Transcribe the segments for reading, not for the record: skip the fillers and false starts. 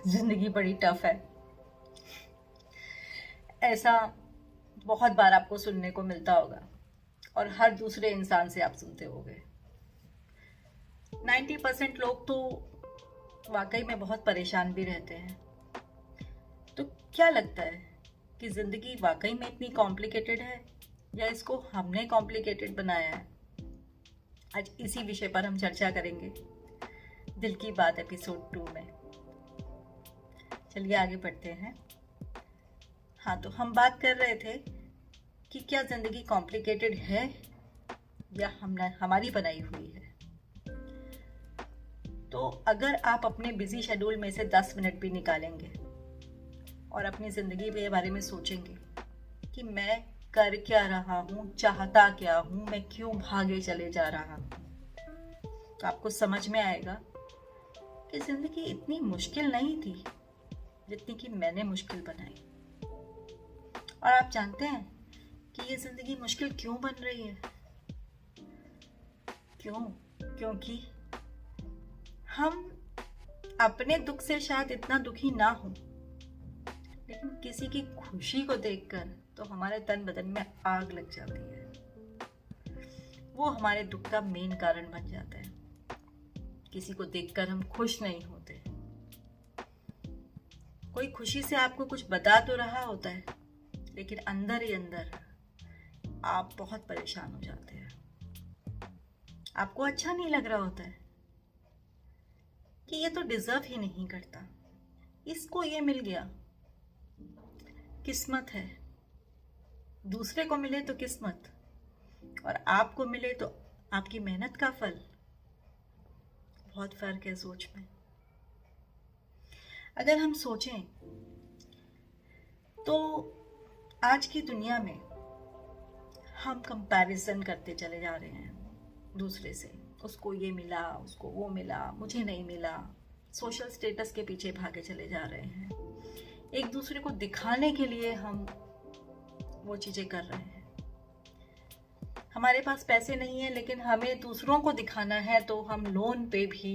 जिंदगी बड़ी टफ है। ऐसा बहुत बार आपको सुनने को मिलता होगा और हर दूसरे इंसान से आप सुनते होंगे। 90% लोग तो वाकई में बहुत परेशान भी रहते हैं। तो क्या लगता है कि जिंदगी वाकई में इतनी कॉम्प्लिकेटेड है या इसको हमने कॉम्प्लिकेटेड बनाया है? आज इसी विषय पर हम चर्चा करेंगे दिल की बात एपिसोड 2 में। चलिए आगे बढ़ते हैं। हाँ, तो हम बात कर रहे थे कि क्या जिंदगी कॉम्प्लिकेटेड है या हमारी बनाई हुई है। तो अगर आप अपने बिजी शेड्यूल में से 10 मिनट भी निकालेंगे और अपनी ज़िंदगी के बारे में सोचेंगे कि मैं कर क्या रहा हूँ, चाहता क्या हूँ, मैं क्यों भागे चले जा रहा हूँ, तो आपको समझ में आएगा कि ज़िंदगी इतनी मुश्किल नहीं थी जितनी कि मैंने मुश्किल बनाई। और आप जानते हैं कि ये ज़िंदगी मुश्किल क्यों बन रही है? क्योंकि हम अपने दुख से शायद इतना दुखी ना हो, लेकिन किसी की खुशी को देखकर तो हमारे तन बदन में आग लग जाती है। वो हमारे दुख का मेन कारण बन जाता है। किसी को देखकर हम खुश नहीं होते। कोई खुशी से आपको कुछ बता तो रहा होता है, लेकिन अंदर ही अंदर आप बहुत परेशान हो जाते हैं। आपको अच्छा नहीं लग रहा होता है कि ये तो डिजर्व ही नहीं करता, इसको ये मिल गया, किस्मत है। दूसरे को मिले तो किस्मत, और आपको मिले तो आपकी मेहनत का फल। बहुत फर्क है सोच में। अगर हम सोचें तो आज की दुनिया में हम कंपैरिजन करते चले जा रहे हैं दूसरे से। उसको ये मिला, उसको वो मिला, मुझे नहीं मिला। सोशल स्टेटस के पीछे भागे चले जा रहे हैं। एक दूसरे को दिखाने के लिए हम वो चीज़ें कर रहे हैं। हमारे पास पैसे नहीं है, लेकिन हमें दूसरों को दिखाना है, तो हम लोन पे भी,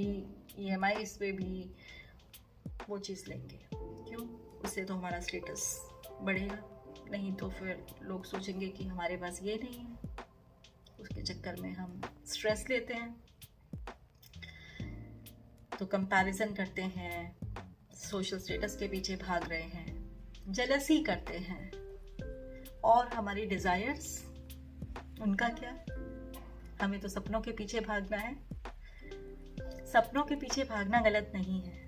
EMIs पे भी वो चीज़ लेंगे। क्यों? उससे तो हमारा स्टेटस बढ़ेगा। नहीं तो फिर लोग सोचेंगे कि हमारे पास ये नहीं है। उसके चक्कर में हम स्ट्रेस लेते हैं, तो कंपैरिजन करते हैं, सोशल स्टेटस के पीछे भाग रहे हैं, जेलसी करते हैं। और हमारी डिज़ायर्स, उनका क्या? हमें तो सपनों के पीछे भागना है। सपनों के पीछे भागना गलत नहीं है,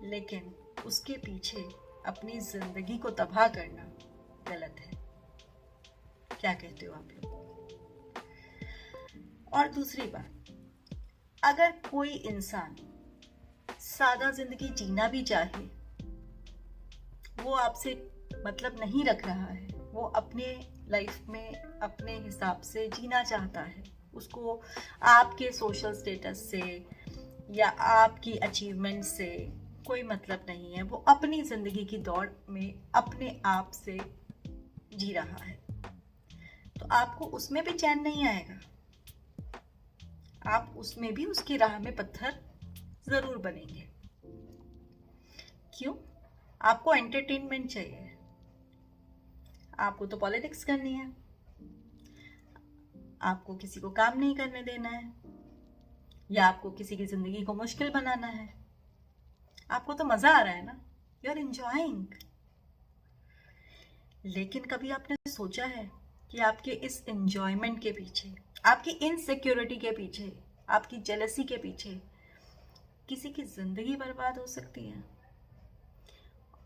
लेकिन उसके पीछे अपनी जिंदगी को तबाह करना गलत है। क्या कहते हो आप लोग? और दूसरी बात, अगर कोई इंसान सादा जिंदगी जीना भी चाहे, वो आपसे मतलब नहीं रख रहा है, वो अपने लाइफ में अपने हिसाब से जीना चाहता है, उसको आपके सोशल स्टेटस से या आपकी अचीवमेंट से कोई मतलब नहीं है। वो अपनी जिंदगी की दौड़ में अपने आप से जी रहा है, तो आपको उसमें भी चैन नहीं आएगा। आप उसमें भी उसकी राह में पत्थर जरूर बनेंगे। क्यों? आपको एंटरटेनमेंट चाहिए, आपको तो पॉलिटिक्स करनी है, आपको किसी को काम नहीं करने देना है, या आपको किसी की जिंदगी को मुश्किल बनाना है। आपको तो मजा आ रहा है ना, यू आर एंजॉइंग। लेकिन कभी आपने सोचा है कि आपके इस एंजॉयमेंट के पीछे, आपकी इनसिक्योरिटी के पीछे, आपकी जेलसी के पीछे किसी की जिंदगी बर्बाद हो सकती है?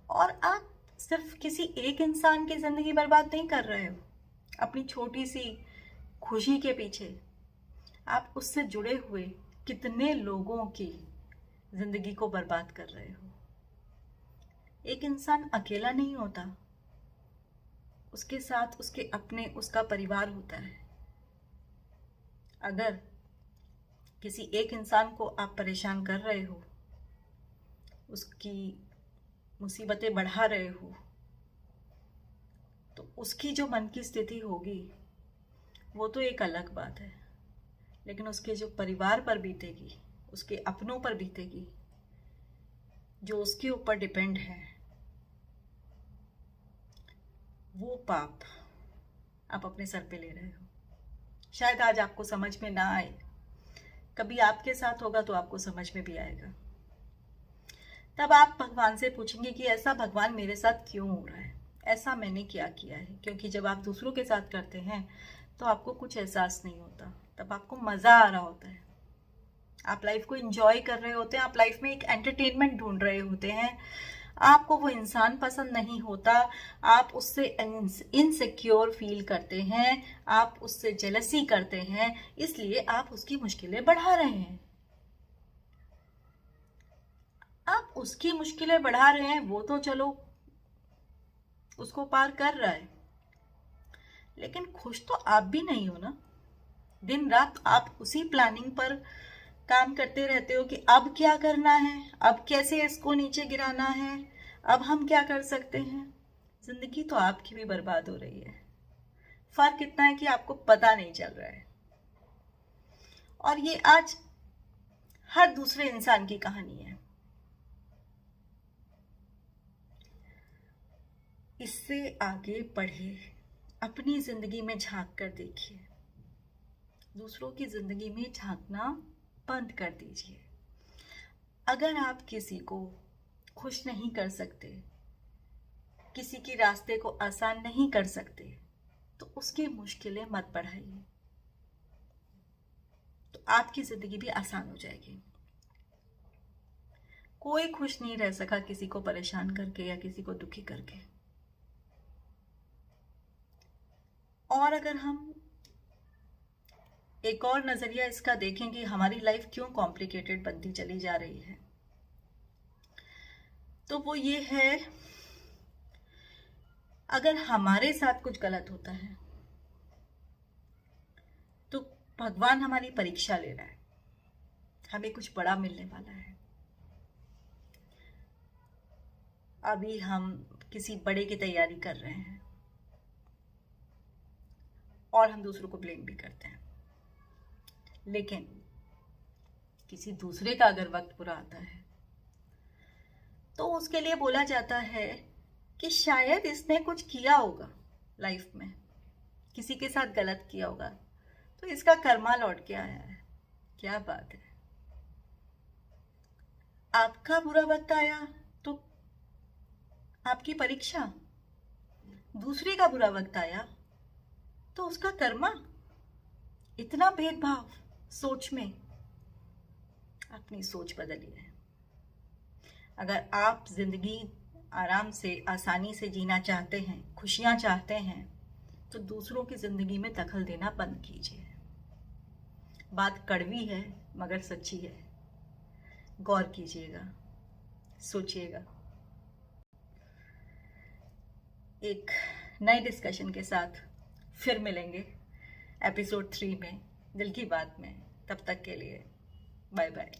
और आप सिर्फ किसी एक इंसान की जिंदगी बर्बाद नहीं कर रहे हो। अपनी छोटी सी खुशी के पीछे आप उससे जुड़े हुए कितने लोगों की जिंदगी को बर्बाद कर रहे हो। एक इंसान अकेला नहीं होता, उसके साथ उसके अपने, उसका परिवार होता है। अगर किसी एक इंसान को आप परेशान कर रहे हो, उसकी मुसीबतें बढ़ा रहे हो, तो उसकी जो मन की स्थिति होगी वो तो एक अलग बात है, लेकिन उसके जो परिवार पर बीतेगी, उसके अपनों पर बीतेगी, जो उसके ऊपर डिपेंड है, वो पाप आप अपने सर पे ले रहे हो। शायद आज आपको समझ में ना आए, कभी आपके साथ होगा तो आपको समझ में भी आएगा। तब आप भगवान से पूछेंगे कि ऐसा भगवान मेरे साथ क्यों हो रहा है, ऐसा मैंने क्या किया है। क्योंकि जब आप दूसरों के साथ करते हैं तो आपको कुछ एहसास नहीं होता, तब आपको मज़ा आ रहा होता है, आप लाइफ को एंजॉय कर रहे होते हैं, आप लाइफ में एक एंटरटेनमेंट ढूंढ रहे होते हैं। आपको वो इंसान पसंद नहीं होता, आप उससे इनसिक्योर फील करते हैं, आप उससे जेलसी करते हैं, इसलिए आप उसकी मुश्किलें बढ़ा रहे हैं। आप उसकी मुश्किलें बढ़ा रहे हैं, वो तो चलो उसको पार कर रहा है, लेकिन खुश तो आप भी नहीं हो ना। दिन रात आप उसी प्लानिंग पर काम करते रहते हो कि अब क्या करना है, अब कैसे इसको नीचे गिराना है, अब हम क्या कर सकते हैं। जिंदगी तो आपकी भी बर्बाद हो रही है, फर्क इतना है कि आपको पता नहीं चल रहा है। और ये आज हर दूसरे इंसान की कहानी है। इससे आगे बढ़े, अपनी जिंदगी में झांक कर देखिए, दूसरों की जिंदगी में झांकना बंद कर दीजिए। अगर आप किसी को खुश नहीं कर सकते, किसी के रास्ते को आसान नहीं कर सकते, तो उसकी मुश्किलें मत बढ़ाइए, तो आपकी जिंदगी भी आसान हो जाएगी। कोई खुश नहीं रह सका किसी को परेशान करके या किसी को दुखी करके। और अगर हम एक और नजरिया इसका देखें कि हमारी लाइफ क्यों कॉम्प्लिकेटेड बनती चली जा रही है, तो वो ये है, अगर हमारे साथ कुछ गलत होता है तो भगवान हमारी परीक्षा ले रहा है, हमें कुछ बड़ा मिलने वाला है। अभी हम किसी बड़े की तैयारी कर रहे हैं और हम दूसरों को ब्लेम भी करते हैं, लेकिन किसी दूसरे का अगर वक्त बुरा आता है तो उसके लिए बोला जाता है कि शायद इसने कुछ किया होगा लाइफ में, किसी के साथ गलत किया होगा, तो इसका कर्मा लौट के आया है। क्या बात है, आपका बुरा वक्त आया तो आपकी परीक्षा, दूसरे का बुरा वक्त आया तो उसका कर्मा। इतना भेदभाव सोच में, अपनी सोच बदलिए। अगर आप जिंदगी आराम से, आसानी से जीना चाहते हैं, खुशियां चाहते हैं, तो दूसरों की जिंदगी में दखल देना बंद कीजिए। बात कड़वी है मगर सच्ची है, गौर कीजिएगा, सोचिएगा। एक नए डिस्कशन के साथ फिर मिलेंगे एपिसोड 3 में, दिल की बात में। तब तक के लिए बाय बाय।